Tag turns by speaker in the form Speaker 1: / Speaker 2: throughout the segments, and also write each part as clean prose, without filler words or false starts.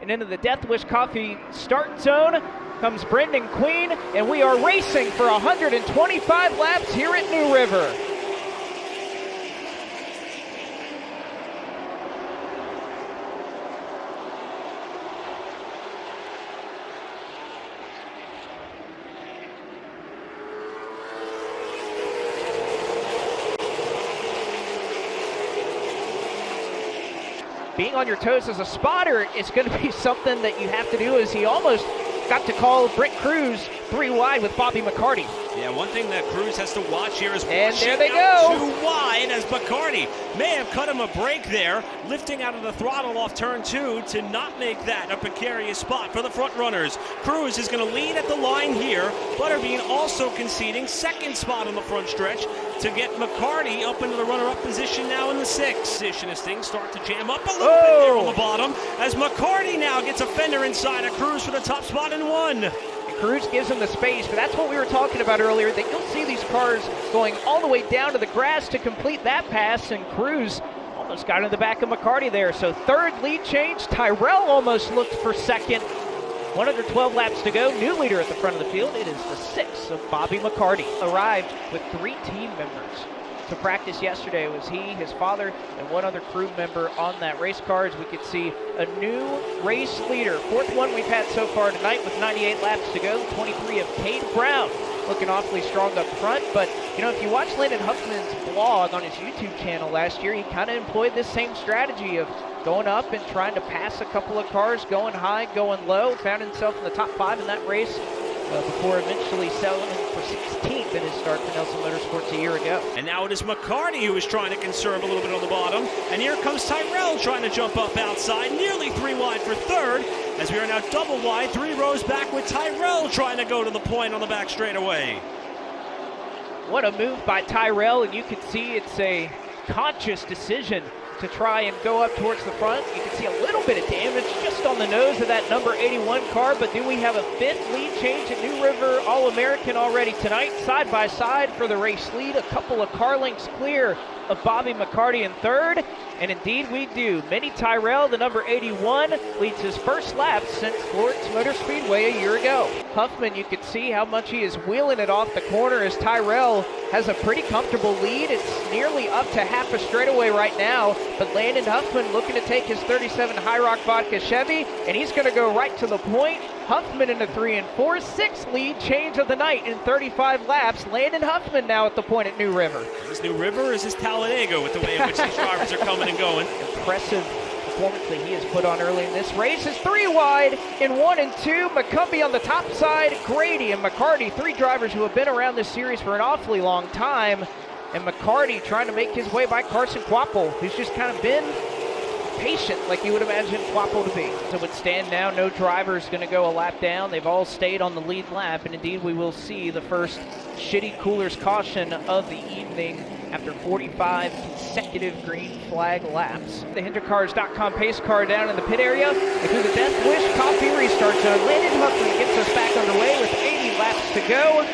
Speaker 1: and into the Death Wish Coffee start zone comes Brendan Queen, and we are racing for 125 laps here at New River. Being on your toes as a spotter is going to be something that you have to do, as he almost got to call Brent Cruz 3 wide with Bobby McCarty.
Speaker 2: Yeah, one thing that Cruz has to watch here is
Speaker 1: and there they go.
Speaker 2: 2 wide, as McCarty may have cut him a break there, lifting out of the throttle off turn 2 to not make that a precarious spot for the front runners. Cruz is going to lead at the line here. Butterbean also conceding second spot on the front stretch to get McCarty up into the runner-up position now in the 6th position as things start to jam up a little bit there on the bottom, as McCarty now gets a fender inside of Cruz for the top spot in 1.
Speaker 1: Cruz gives him the space, but that's what we were talking about earlier, that you'll see these cars going all the way down to the grass to complete that pass, and Cruz almost got in the back of McCarty there. So third lead change. Tyrell almost looked for second. 112 laps to go. New leader at the front of the field. It is the 6th of Bobby McCarty. Arrived with 3 team members to practice yesterday. It was he, his father, and 1 other crew member on that race car. As we could see a new race leader. 4th one we've had so far tonight with 98 laps to go. 23 of Cade Brown, looking awfully strong up front. But, you know, if you watch Landon Huffman's blog on his YouTube channel last year, he kind of employed this same strategy of going up and trying to pass a couple of cars, going high, going low. Found himself in the top 5 in that race before eventually selling for 16th in his start for Nelson Motorsports a year ago.
Speaker 2: And now it is McCarty who is trying to conserve a little bit on the bottom. And here comes Tyrell trying to jump up outside, nearly 3 wide for third, as we are now double wide, 3 rows back with Tyrell trying to go to the point on the back straightaway.
Speaker 1: What a move by Tyrell, and you can see it's a conscious decision to try and go up towards the front. You can see a little bit of damage just on the nose of that number 81 car, but do we have a 5th lead change at New River All-American already tonight, side by side for the race lead, a couple of car lengths clear of Bobby McCarty in 3rd, and indeed we do. Minnie Tyrell, the number 81, leads his first lap since FloRacing Motor Speedway a year ago. Huffman, you can see how much he is wheeling it off the corner as Tyrell has a pretty comfortable lead. It's nearly up to half a straightaway right now, but Landon Huffman looking to take his 37 High Rock Vodka Chevy, and he's going to go right to the point. Huffman into 3 and 4, 6th lead change of the night in 35 laps. Landon Huffman now at the point at New River.
Speaker 2: Is this New River or is this Talladega with the way in which these drivers are coming and going?
Speaker 1: Impressive performance that he has put on early in this race is 3 wide in 1 and 2. McCumbee on the top side, Grady and McCarty, 3 drivers who have been around this series for an awfully long time. And McCarty trying to make his way by Carson Quapple, who's just kind of been patient like you would imagine Quapple to be. So it would stand now, no driver is going to go a lap down. They've all stayed on the lead lap, and indeed we will see the first shitty coolers caution of the evening after 45 consecutive green flag laps. The HinderCars.com pace car down in the pit area, and through the Death Wish Coffee restart zone. Landon Huffman gets us back underway with 80 laps to go.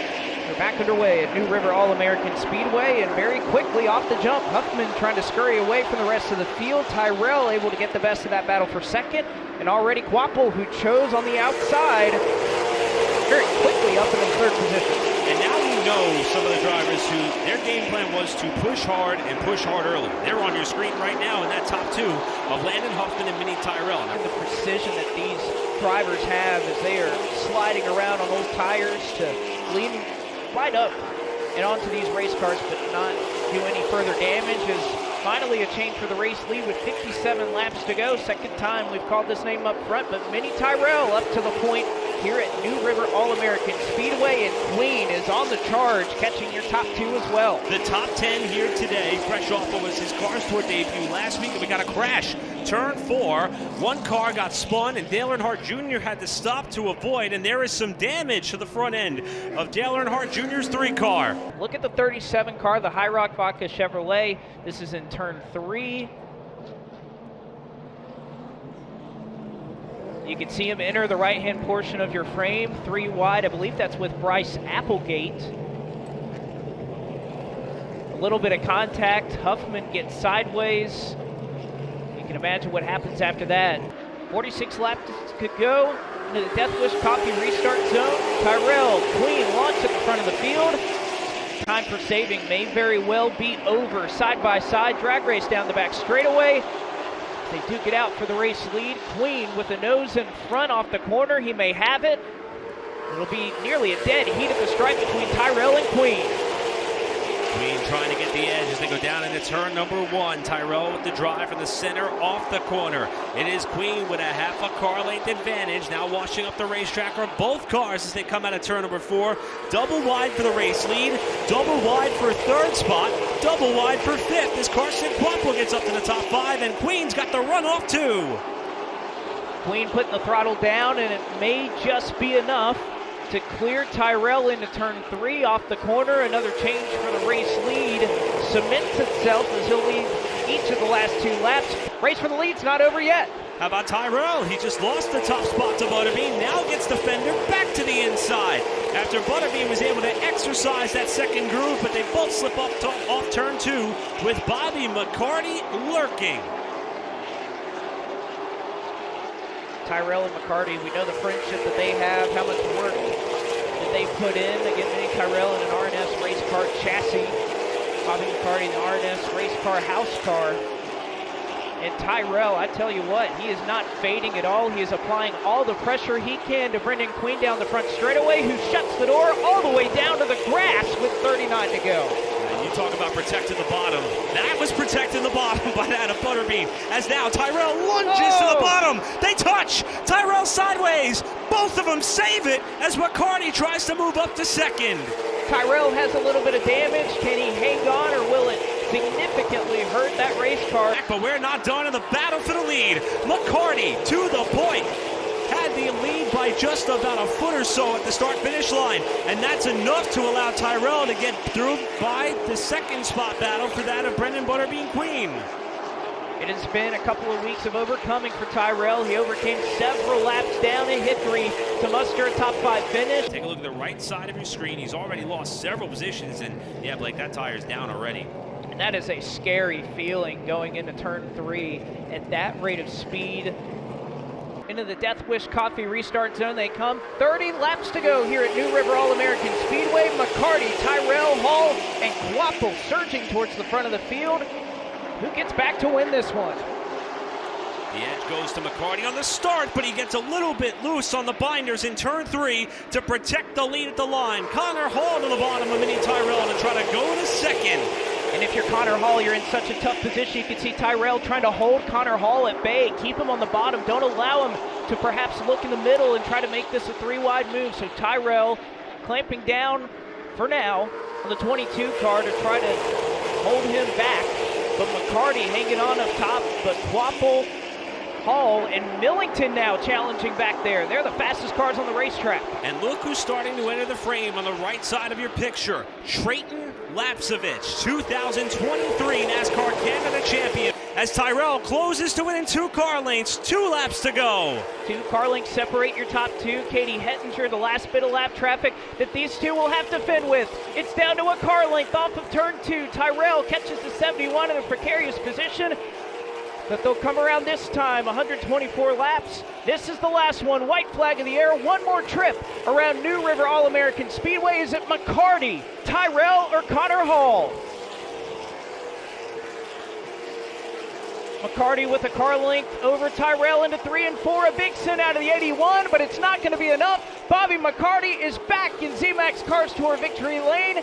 Speaker 1: We're back underway at New River All-American Speedway, and very quickly off the jump, Huffman trying to scurry away from the rest of the field. Tyrell able to get the best of that battle for second, and already Quapple, who chose on the outside, very quickly up in the 3rd position.
Speaker 2: And now we know some of the drivers who their game plan was to push hard and push hard early. They're on your screen right now in that top 2 of Landon Huffman and Minnie Tyrell.
Speaker 1: And the precision that these drivers have as they are sliding around on old tires to lean right up and onto these race cars, but not do any further damage, is finally a change for the race lead with 57 laps to go. 2nd time we've called this name up front, but Minnie Tyrell up to the point here at New River All-American Speedway, and Queen is on the charge, catching your top 2 as well.
Speaker 2: The top 10 here today, fresh off what was his Cars Tour debut last week, and we got a crash. Turn 4, 1 car got spun, and Dale Earnhardt Jr. had to stop to avoid, and there is some damage to the front end of Dale Earnhardt Jr.'s 3 car.
Speaker 1: Look at the 37 car, the High Rock Vodka Chevrolet. This is in turn 3. You can see him enter the right-hand portion of your frame, 3 wide. I believe that's with Bryce Applegate. A little bit of contact. Huffman gets sideways. You can imagine what happens after that. 46 laps to go into the Death Wish Coffee restart zone. Tyrell, Queen launch at the front of the field. Time for saving may very well be over. Side by side, drag race down the back straightaway. They duke it out for the race lead. Queen with the nose in front off the corner. He may have it. It'll be nearly a dead heat at the stripe between Tyrell and Queen.
Speaker 2: Queen trying to get the edge as they go down into turn number 1. Tyrell with the drive from the center off the corner. It is Queen with a half a car length advantage. Now washing up the racetrack are both cars as they come out of turn number 4. Double wide for the race lead. Double wide for 3rd spot. Double wide for 5th as Carson Quapple gets up to the top 5, and Queen's got the run off too.
Speaker 1: Queen putting the throttle down, and it may just be enough to clear Tyrell into turn 3 off the corner. Another change for the race lead cements itself as he'll lead each of the last 2 laps. Race for the lead's not over yet.
Speaker 2: How about Tyrell? He just lost the top spot to Butterbean, now gets the fender back to the inside. After Butterbean was able to exercise that second groove, but they both slip off turn 2 with Bobby McCarty lurking.
Speaker 1: Tyrell and McCarty, we know the friendship that they have, how much work that they put in. Again, Tyrell in an RNS race car chassis, Bobby McCarty in the RNS race car house car. And Tyrell, I tell you what, he is not fading at all. He is applying all the pressure he can to Brendan Queen down the front straightaway, who shuts the door all the way down to the grass with 39 to go.
Speaker 2: You talk about protecting the bottom. That was protecting the bottom by that of Butterbean. As now Tyrell lunges to the bottom. They touch. Tyrell sideways. Both of them save it as McCarty tries to move up to 2nd.
Speaker 1: Tyrell has a little bit of damage. Can he hang on, or will it significantly hurt that race car?
Speaker 2: But we're not done in the battle for the lead. McCarty to the point. Had the lead by just about a foot or so at the start-finish line, and that's enough to allow Tyrell to get through by the 2nd spot battle for that of Brendan Butterbean Queen.
Speaker 1: It has been a couple of weeks of overcoming for Tyrell. He overcame several laps down in Hickory to muster a top 5 finish.
Speaker 2: Take a look at the right side of your screen. He's already lost several positions, and yeah, Blake, that tire's down already.
Speaker 1: And that is a scary feeling going into turn 3 at that rate of speed. Into the Death Wish Coffee restart zone they come. 30 laps to go here at New River All-American Speedway. McCarty, Tyrell, Hall, and Quapple surging towards the front of the field. Who gets back to win this one?
Speaker 2: The edge goes to McCarty on the start, but he gets a little bit loose on the binders in turn 3 to protect the lead at the line. Connor Hall to the bottom of Mini Tyrell to try to go to 2nd.
Speaker 1: And if you're Connor Hall, you're in such a tough position. You can see Tyrell trying to hold Connor Hall at bay, keep him on the bottom. Don't allow him to perhaps look in the middle and try to make this a 3-wide move. So Tyrell clamping down for now on the 22 car to try to hold him back. But McCarty hanging on up top, but Quapple, Hall, and Millington now challenging back there. They're the fastest cars on the racetrack.
Speaker 2: And look who's starting to enter the frame on the right side of your picture. Trayton Lapsevich, 2023 NASCAR Canada champion, as Tyrell closes to within 2 car lengths, 2 laps to go.
Speaker 1: 2 car lengths separate your top 2. Katie Hettinger, the last bit of lap traffic that these 2 will have to fend with. It's down to a car length off of turn 2. Tyrell catches the 71 in a precarious position, but they'll come around this time. 124 laps. This is the last one. White flag in the air. One more trip around New River All-American Speedway. Is it McCarty, Tyrell, or Connor Hall? McCarty with a car length over Tyrell into 3 and 4. A big send out of the 81, but it's not going to be enough. Bobby McCarty is back in Z-Max Cars Tour victory lane.